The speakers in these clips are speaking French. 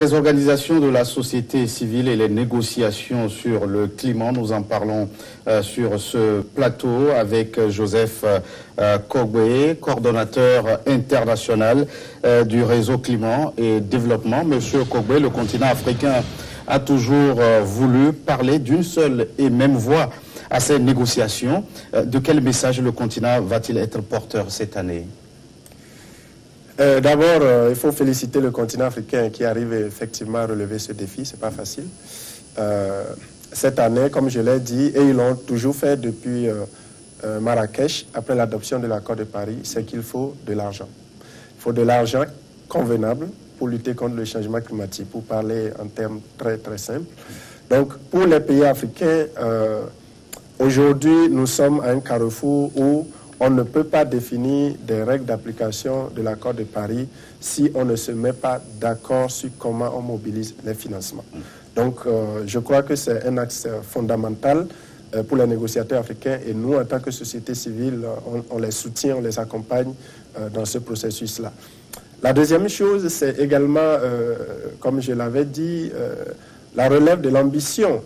Les organisations de la société civile et les négociations sur le climat, nous en parlons sur ce plateau avec Joseph Kogbe, coordonnateur international du réseau climat et développement. Monsieur Kogbe, le continent africain a toujours voulu parler d'une seule et même voix à ces négociations. De quel message le continent va-t-il être porteur cette année ? D'abord, il faut féliciter le continent africain qui arrive effectivement à relever ce défi. Ce n'est pas facile. Cette année, comme je l'ai dit, et ils l'ont toujours fait depuis Marrakech, après l'adoption de l'accord de Paris, c'est qu'il faut de l'argent. Il faut de l'argent convenable pour lutter contre le changement climatique, pour parler en termes très très simples. Donc, pour les pays africains, aujourd'hui, nous sommes à un carrefour où on ne peut pas définir des règles d'application de l'accord de Paris si on ne se met pas d'accord sur comment on mobilise les financements. Donc, je crois que c'est un axe fondamental pour les négociateurs africains et nous, en tant que société civile, on les soutient, on les accompagne dans ce processus-là. La deuxième chose, c'est également, comme je l'avais dit, la relève de l'ambition.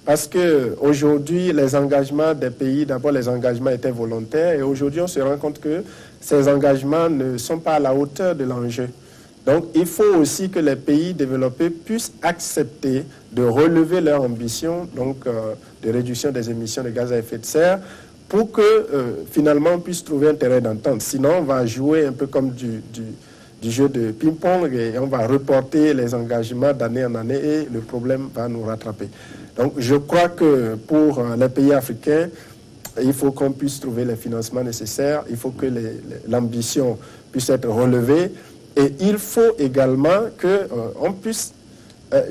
Parce qu'aujourd'hui, les engagements des pays, d'abord les engagements étaient volontaires et aujourd'hui on se rend compte que ces engagements ne sont pas à la hauteur de l'enjeu. Donc il faut aussi que les pays développés puissent accepter de relever leur ambition, donc de réduction des émissions de gaz à effet de serre, pour que finalement on puisse trouver un terrain d'entente. Sinon on va jouer un peu comme du jeu de ping-pong et on va reporter les engagements d'année en année et le problème va nous rattraper. Donc je crois que pour les pays africains, il faut qu'on puisse trouver les financements nécessaires, il faut que l'ambition puisse être relevée et il faut également qu'on puisse,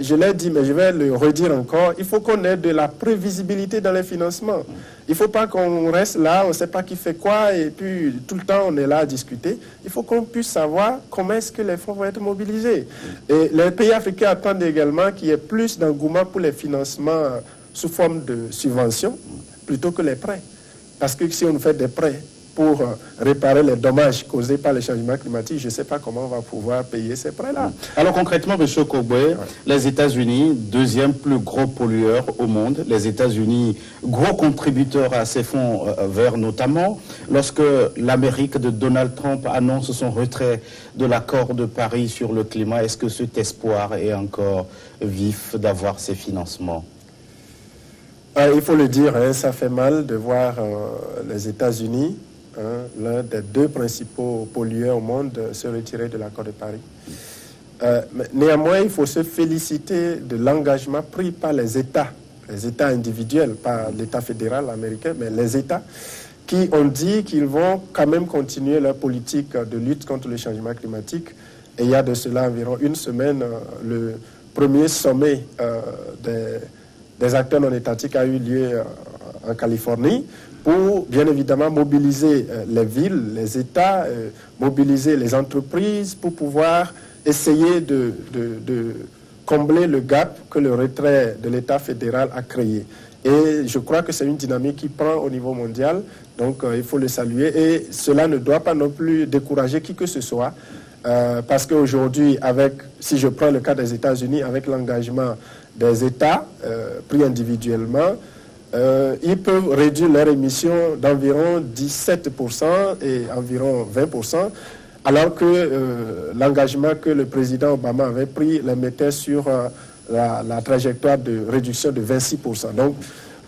je l'ai dit mais je vais le redire encore, il faut qu'on ait de la prévisibilité dans les financements. Il ne faut pas qu'on reste là, on ne sait pas qui fait quoi et puis tout le temps on est là à discuter. Il faut qu'on puisse savoir comment est-ce que les fonds vont être mobilisés. Et les pays africains attendent également qu'il y ait plus d'engouement pour les financements sous forme de subventions plutôt que les prêts. Parce que si on fait des prêts pour réparer les dommages causés par le changement climatique, je ne sais pas comment on va pouvoir payer ces prêts-là. Alors concrètement, M. Kogbe, les États-Unis, deuxième plus gros pollueur au monde, les États-Unis, gros contributeur à ces fonds verts notamment, lorsque l'Amérique de Donald Trump annonce son retrait de l'accord de Paris sur le climat, est-ce que cet espoir est encore vif d'avoir ces financements ? Il faut le dire, hein, ça fait mal de voir les États-Unis, l'un des deux principaux pollueurs au monde, se retirer de l'accord de Paris. Néanmoins, il faut se féliciter de l'engagement pris par les États individuels, pas l'État fédéral américain, mais les États, qui ont dit qu'ils vont quand même continuer leur politique de lutte contre le changement climatique. Et il y a de cela environ une semaine, le premier sommet des acteurs non étatiques a eu lieu en Californie, pour bien évidemment mobiliser les villes, les États, mobiliser les entreprises pour pouvoir essayer de combler le gap que le retrait de l'État fédéral a créé. Et je crois que c'est une dynamique qui prend au niveau mondial, donc il faut le saluer. Et cela ne doit pas non plus décourager qui que ce soit, parce qu'aujourd'hui, si je prends le cas des États-Unis, avec l'engagement des États pris individuellement, ils peuvent réduire leur émission d'environ 17% et environ 20%, alors que l'engagement que le président Obama avait pris les mettait sur la trajectoire de réduction de 26%. Donc,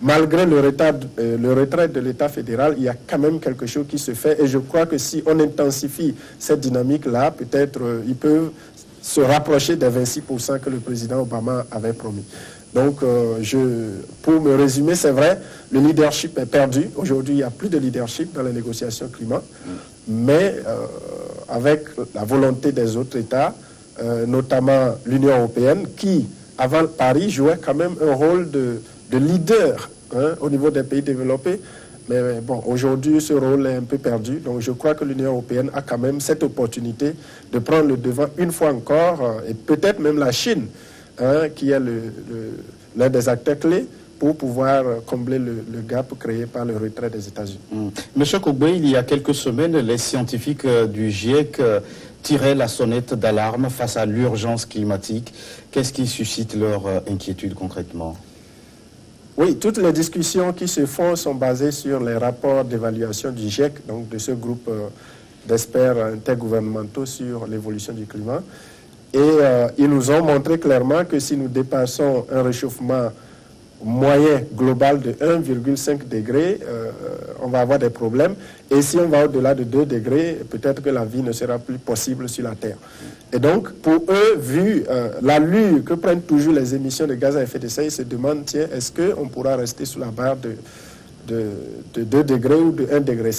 malgré le retrait de l'État fédéral, il y a quand même quelque chose qui se fait. Et je crois que si on intensifie cette dynamique-là, peut-être ils peuvent se rapprocher des 26% que le président Obama avait promis. Donc, pour me résumer, c'est vrai, le leadership est perdu. Aujourd'hui, il n'y a plus de leadership dans les négociations climat, mais avec la volonté des autres États, notamment l'Union européenne, qui, avant Paris, jouait quand même un rôle de leader au niveau des pays développés. Mais bon, aujourd'hui, ce rôle est un peu perdu. Donc, je crois que l'Union européenne a quand même cette opportunité de prendre le devant une fois encore, et peut-être même la Chine, qui est l'un des acteurs clés pour pouvoir combler le gap créé par le retrait des États-Unis. Monsieur Kogbe, il y a quelques semaines, les scientifiques du GIEC tirer la sonnette d'alarme face à l'urgence climatique. Qu'est-ce qui suscite leur inquiétude concrètement? Oui, toutes les discussions qui se font sont basées sur les rapports d'évaluation du GIEC, donc de ce groupe d'experts intergouvernementaux sur l'évolution du climat. Et ils nous ont montré clairement que si nous dépassons un réchauffement moyen global de 1,5 degré, on va avoir des problèmes. Et si on va au-delà de 2 degrés, peut-être que la vie ne sera plus possible sur la Terre. Et donc, pour eux, vu l'allure que prennent toujours les émissions de gaz à effet de serre, ils se demandent, tiens, est-ce qu'on pourra rester sous la barre de 2 degrés ou de 1,5 degré?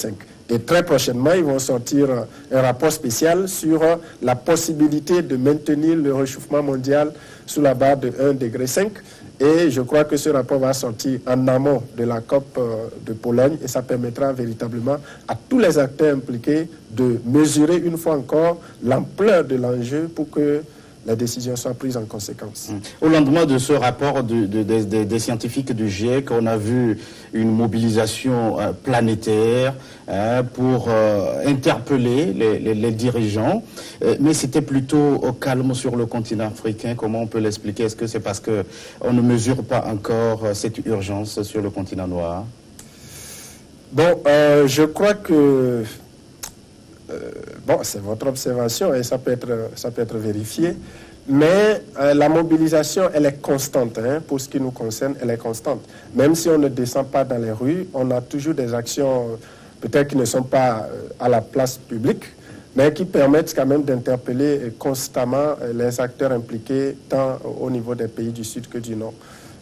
Et très prochainement, ils vont sortir un rapport spécial sur la possibilité de maintenir le réchauffement mondial sous la barre de 1,5 degré. Et je crois que ce rapport va sortir en amont de la COP de Pologne et ça permettra véritablement à tous les acteurs impliqués de mesurer une fois encore l'ampleur de l'enjeu pour que les décisions soient prises en conséquence. Au lendemain de ce rapport des scientifiques du GIEC, on a vu une mobilisation planétaire pour interpeller les dirigeants, mais c'était plutôt au calme sur le continent africain. Comment on peut l'expliquer? Est-ce que c'est parce qu'on ne mesure pas encore cette urgence sur le continent noir? Bon, je crois que... bon, c'est votre observation et ça peut être vérifié, mais la mobilisation, elle est constante. Pour ce qui nous concerne, elle est constante. Même si on ne descend pas dans les rues, on a toujours des actions, peut-être qui ne sont pas à la place publique, mais qui permettent quand même d'interpeller constamment les acteurs impliqués, tant au niveau des pays du Sud que du Nord.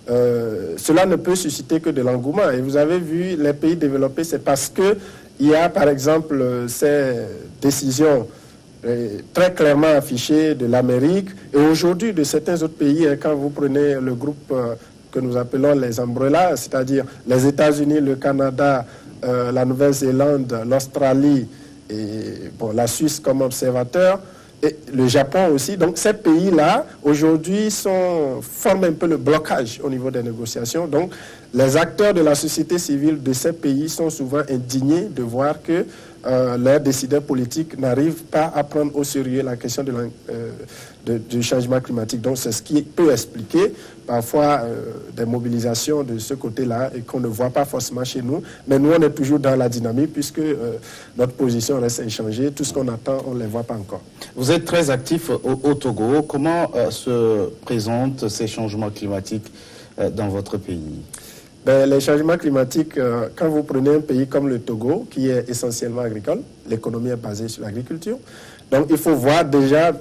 Cela ne peut susciter que de l'engouement. Et vous avez vu, les pays développés, c'est parce que il y a par exemple ces décisions très clairement affichées de l'Amérique et aujourd'hui de certains autres pays. Quand vous prenez le groupe que nous appelons les Umbrellas, c'est-à-dire les États-Unis, le Canada, la Nouvelle-Zélande, l'Australie et bon, la Suisse comme observateur, et le Japon aussi. Donc ces pays-là, aujourd'hui, forment un peu le blocage au niveau des négociations. Donc les acteurs de la société civile de ces pays sont souvent indignés de voir que leurs décideurs politiques n'arrivent pas à prendre au sérieux la question du changement climatique. Donc c'est ce qui peut expliquer parfois des mobilisations de ce côté-là et qu'on ne voit pas forcément chez nous. Mais nous, on est toujours dans la dynamique puisque notre position reste inchangée. Tout ce qu'on attend, on ne les voit pas encore. Vous êtes très actif au Togo. Comment se présentent ces changements climatiques dans votre pays? Les changements climatiques, quand vous prenez un pays comme le Togo, qui est essentiellement agricole, l'économie est basée sur l'agriculture. Donc il faut voir déjà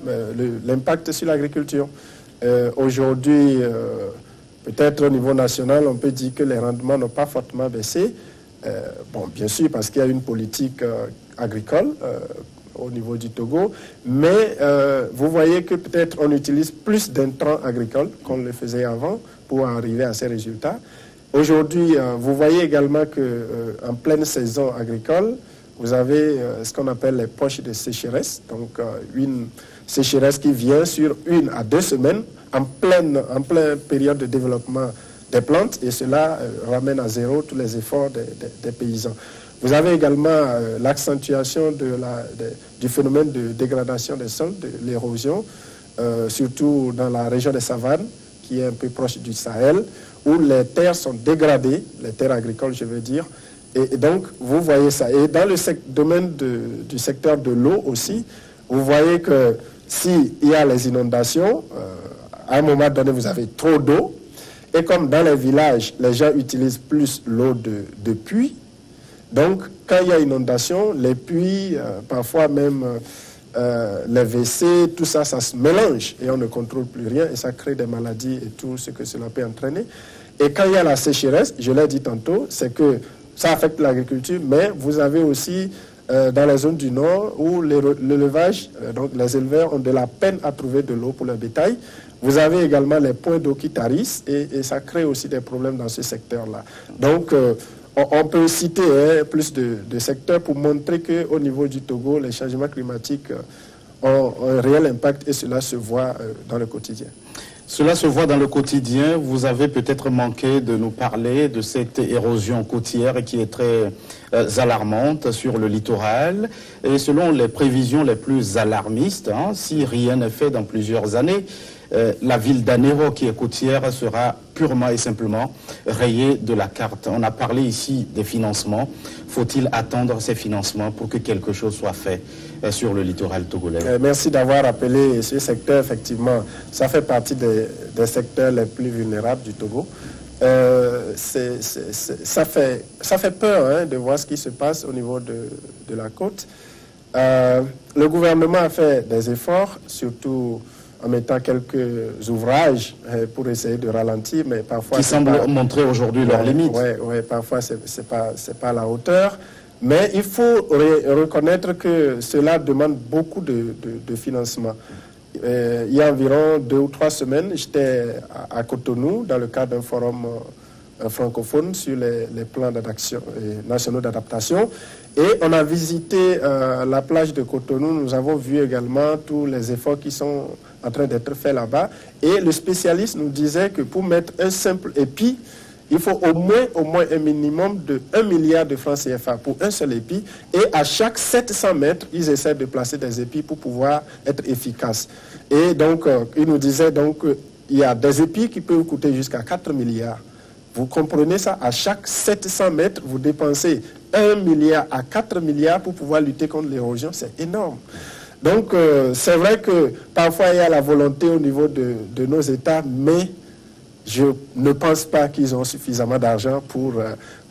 l'impact sur l'agriculture. Aujourd'hui, peut-être au niveau national, on peut dire que les rendements n'ont pas fortement baissé. Bon, bien sûr, parce qu'il y a une politique agricole au niveau du Togo, mais vous voyez que peut-être on utilise plus d'intrants agricoles qu'on le faisait avant pour arriver à ces résultats. Aujourd'hui, vous voyez également qu'en pleine saison agricole, vous avez ce qu'on appelle les poches de sécheresse, donc une sécheresse qui vient sur 1 à 2 semaines en pleine période de développement des plantes et cela ramène à zéro tous les efforts des paysans. Vous avez également l'accentuation du phénomène de dégradation des sols, de l'érosion, surtout dans la région des savanes, qui est un peu proche du Sahel, où les terres sont dégradées, les terres agricoles, je veux dire. Et donc, vous voyez ça. Et dans le domaine du secteur de l'eau aussi, vous voyez que s'il y a les inondations, à un moment donné, vous avez trop d'eau. Et comme dans les villages, les gens utilisent plus l'eau de puits, donc quand il y a inondation, les puits, parfois même les WC, tout ça, ça se mélange et on ne contrôle plus rien et ça crée des maladies et tout ce que cela peut entraîner. Et quand il y a la sécheresse, je l'ai dit tantôt, c'est que ça affecte l'agriculture, mais vous avez aussi dans les zones du Nord où l'élevage, donc les éleveurs ont de la peine à trouver de l'eau pour leur bétail. Vous avez également les points d'eau qui tarissent et ça crée aussi des problèmes dans ce secteur-là. Donc, on peut citer plus de secteurs pour montrer qu'au niveau du Togo, les changements climatiques ont un réel impact et cela se voit dans le quotidien. Cela se voit dans le quotidien. Vous avez peut-être manqué de nous parler de cette érosion côtière qui est très alarmante sur le littoral. Et selon les prévisions les plus alarmistes, si rien n'est fait dans plusieurs années, la ville d'Anéro, qui est côtière, sera purement et simplement rayée de la carte. On a parlé ici des financements. Faut-il attendre ces financements pour que quelque chose soit fait sur le littoral togolais? Merci d'avoir appelé ce secteur. Effectivement, ça fait partie des secteurs les plus vulnérables du Togo. Ça fait peur de voir ce qui se passe au niveau de la côte. Le gouvernement a fait des efforts, surtout en mettant quelques ouvrages pour essayer de ralentir, mais parfois... Qui semblent montrer aujourd'hui leurs limites. Oui, parfois c'est pas à la hauteur. Mais il faut reconnaître que cela demande beaucoup de financement. Il y a environ 2 ou 3 semaines, j'étais à Cotonou dans le cadre d'un forum francophone sur les plans nationaux d'adaptation. Et on a visité la plage de Cotonou. Nous avons vu également tous les efforts qui sont en train d'être faits là-bas. Et le spécialiste nous disait que pour mettre un simple épi, il faut au moins un minimum de 1 milliard de francs CFA pour un seul épi. Et à chaque 700 mètres, ils essaient de placer des épis pour pouvoir être efficaces. Et donc, il nous disait donc qu'il y a des épis qui peuvent coûter jusqu'à 4 milliards. Vous comprenez ça? À chaque 700 mètres, vous dépensez 1 milliard à 4 milliards pour pouvoir lutter contre l'érosion. C'est énorme. Donc, c'est vrai que parfois, il y a la volonté au niveau de nos États, mais je ne pense pas qu'ils ont suffisamment d'argent pour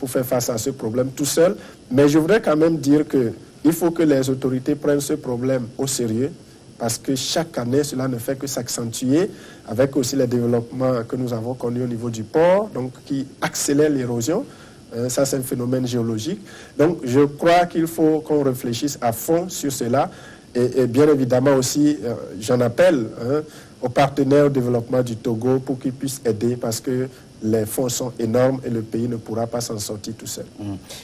faire face à ce problème tout seul. Mais je voudrais quand même dire qu'il faut que les autorités prennent ce problème au sérieux, parce que chaque année, cela ne fait que s'accentuer, avec aussi les développements que nous avons connus au niveau du port, donc qui accélèrent l'érosion. Ça, c'est un phénomène géologique. Donc, je crois qu'il faut qu'on réfléchisse à fond sur cela. Et bien évidemment aussi, j'en appelle aux partenaires au développement du Togo pour qu'ils puissent aider, parce que les fonds sont énormes et le pays ne pourra pas s'en sortir tout seul.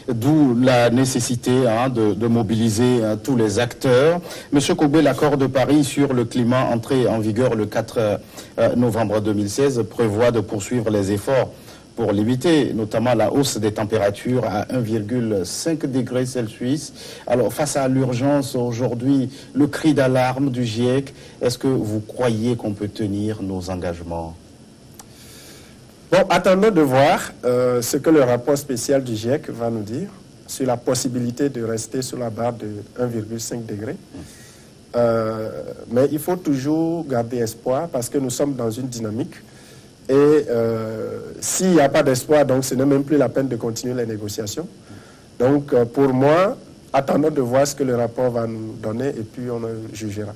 D'où la nécessité de mobiliser tous les acteurs. Monsieur Kogbe, l'accord de Paris sur le climat entré en vigueur le 4 novembre 2016 prévoit de poursuivre les efforts pour limiter notamment la hausse des températures à 1,5 degrés Celsius. Alors, face à l'urgence aujourd'hui, le cri d'alarme du GIEC, est-ce que vous croyez qu'on peut tenir nos engagements? Bon, attendons de voir ce que le rapport spécial du GIEC va nous dire sur la possibilité de rester sur la barre de 1,5 degrés. Mais il faut toujours garder espoir, parce que nous sommes dans une dynamique. Et s'il n'y a pas d'espoir, donc ce n'est même plus la peine de continuer les négociations. Donc pour moi, attendons de voir ce que le rapport va nous donner et puis on jugera.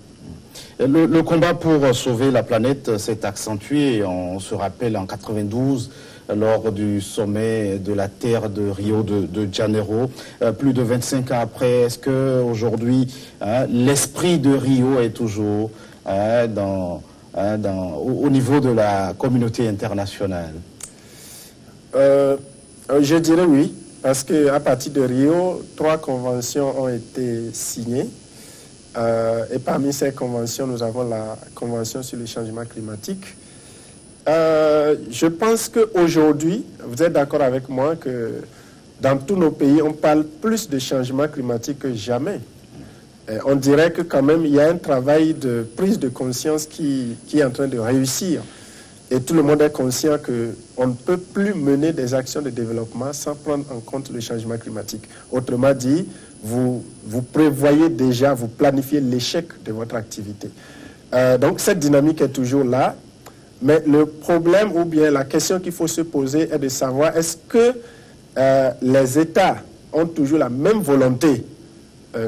Le combat pour sauver la planète s'est accentué. On se rappelle en 92, lors du sommet de la Terre de Rio de Janeiro. Plus de 25 ans après, est-ce qu'aujourd'hui, l'esprit de Rio est toujours au niveau de la communauté internationale? Je dirais oui, parce qu'à partir de Rio, 3 conventions ont été signées. Et parmi ces conventions, nous avons la Convention sur le changement climatique. Je pense qu'aujourd'hui, vous êtes d'accord avec moi que dans tous nos pays, on parle plus de changement climatique que jamais. On dirait que quand même, il y a un travail de prise de conscience qui est en train de réussir. Et tout le monde est conscient qu'on ne peut plus mener des actions de développement sans prendre en compte le changement climatique. Autrement dit, vous prévoyez déjà, vous planifiez l'échec de votre activité. Donc cette dynamique est toujours là. Mais le problème ou bien la question qu'il faut se poser est de savoir est-ce que les États ont toujours la même volonté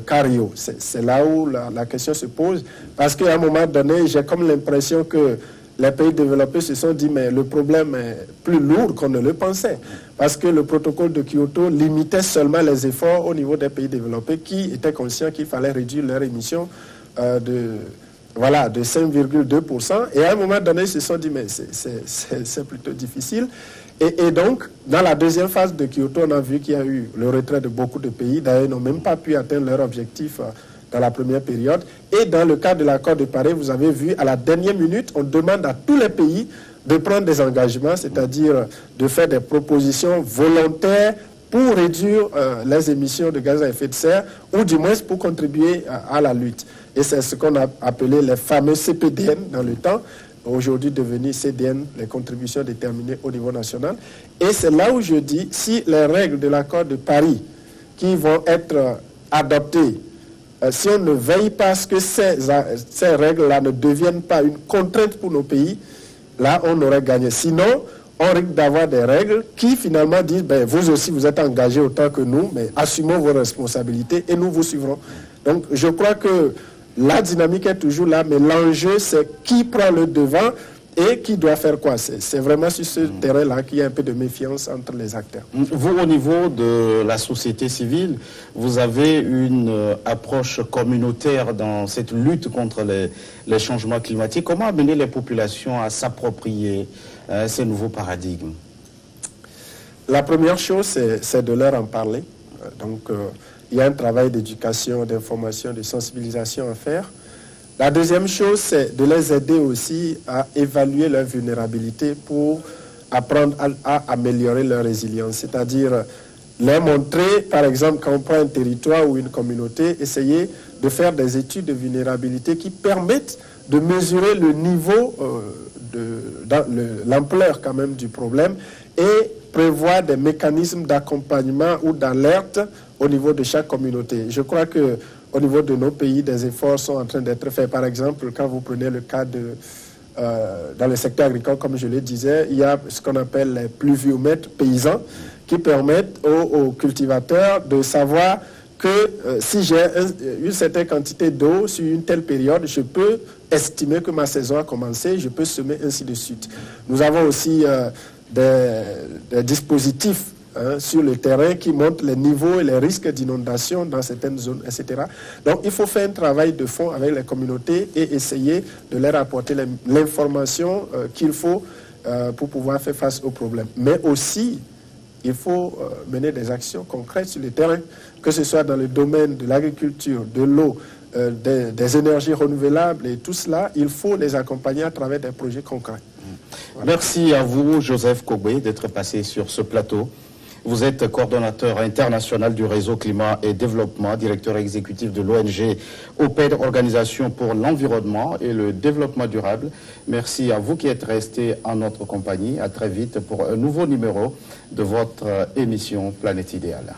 qu'à Rio. C'est là où la question se pose. Parce qu'à un moment donné, j'ai comme l'impression que les pays développés se sont dit mais le problème est plus lourd qu'on ne le pensait. Parce que le protocole de Kyoto limitait seulement les efforts au niveau des pays développés qui étaient conscients qu'il fallait réduire leurs émissions de 5,2%. Et à un moment donné, ils se sont dit mais c'est plutôt difficile. Et donc, dans la deuxième phase de Kyoto, on a vu qu'il y a eu le retrait de beaucoup de pays. D'ailleurs, ils n'ont même pas pu atteindre leur objectif dans la première période. Et dans le cadre de l'accord de Paris, vous avez vu, à la dernière minute, on demande à tous les pays de prendre des engagements, c'est-à-dire de faire des propositions volontaires pour réduire les émissions de gaz à effet de serre, ou du moins pour contribuer à la lutte. Et c'est ce qu'on a appelé les fameux CPDN dans le temps, aujourd'hui devenu CDN, les contributions déterminées au niveau national. Et c'est là où je dis, si les règles de l'accord de Paris qui vont être adoptées, si on ne veille pas à ce que ces règles-là ne deviennent pas une contrainte pour nos pays, là on aurait gagné. Sinon, on risque d'avoir des règles qui finalement disent, ben, vous aussi vous êtes engagés autant que nous, mais assumons vos responsabilités et nous vous suivrons. Donc je crois que la dynamique est toujours là, mais l'enjeu c'est qui prend le devant et qui doit faire quoi. C'est vraiment sur ce terrain-là qu'il y a un peu de méfiance entre les acteurs. Vous, au niveau de la société civile, vous avez une approche communautaire dans cette lutte contre les changements climatiques. Comment amener les populations à s'approprier ces nouveaux paradigmes? La première chose, c'est de leur en parler. Donc, il y a un travail d'éducation, d'information, de sensibilisation à faire. La deuxième chose, c'est de les aider aussi à évaluer leur vulnérabilité pour apprendre à améliorer leur résilience. C'est-à-dire leur montrer, par exemple, quand on prend un territoire ou une communauté, essayer de faire des études de vulnérabilité qui permettent de mesurer le niveau, l'ampleur quand même du problème et prévoir des mécanismes d'accompagnement ou d'alerte au niveau de chaque communauté. Je crois que au niveau de nos pays, des efforts sont en train d'être faits. Par exemple, quand vous prenez le cas dans le secteur agricole, comme je le disais, il y a ce qu'on appelle les pluviomètres paysans qui permettent aux cultivateurs de savoir que si j'ai une certaine quantité d'eau sur une telle période, je peux estimer que ma saison a commencé, je peux semer ainsi de suite. Nous avons aussi des dispositifs sur le terrain qui montrent les niveaux et les risques d'inondation dans certaines zones, etc. Donc il faut faire un travail de fond avec les communautés et essayer de leur apporter l'information qu'il faut pour pouvoir faire face aux problèmes. Mais aussi, il faut mener des actions concrètes sur le terrain, que ce soit dans le domaine de l'agriculture, de l'eau, des énergies renouvelables et tout cela, il faut les accompagner à travers des projets concrets. Voilà. Merci à vous, Joseph Kogbe, d'être passé sur ce plateau. Vous êtes coordonnateur international du réseau Climat et Développement, directeur exécutif de l'ONG OPED, Organisation pour l'environnement et le développement durable. Merci à vous qui êtes restés en notre compagnie. À très vite pour un nouveau numéro de votre émission Planète Idéale.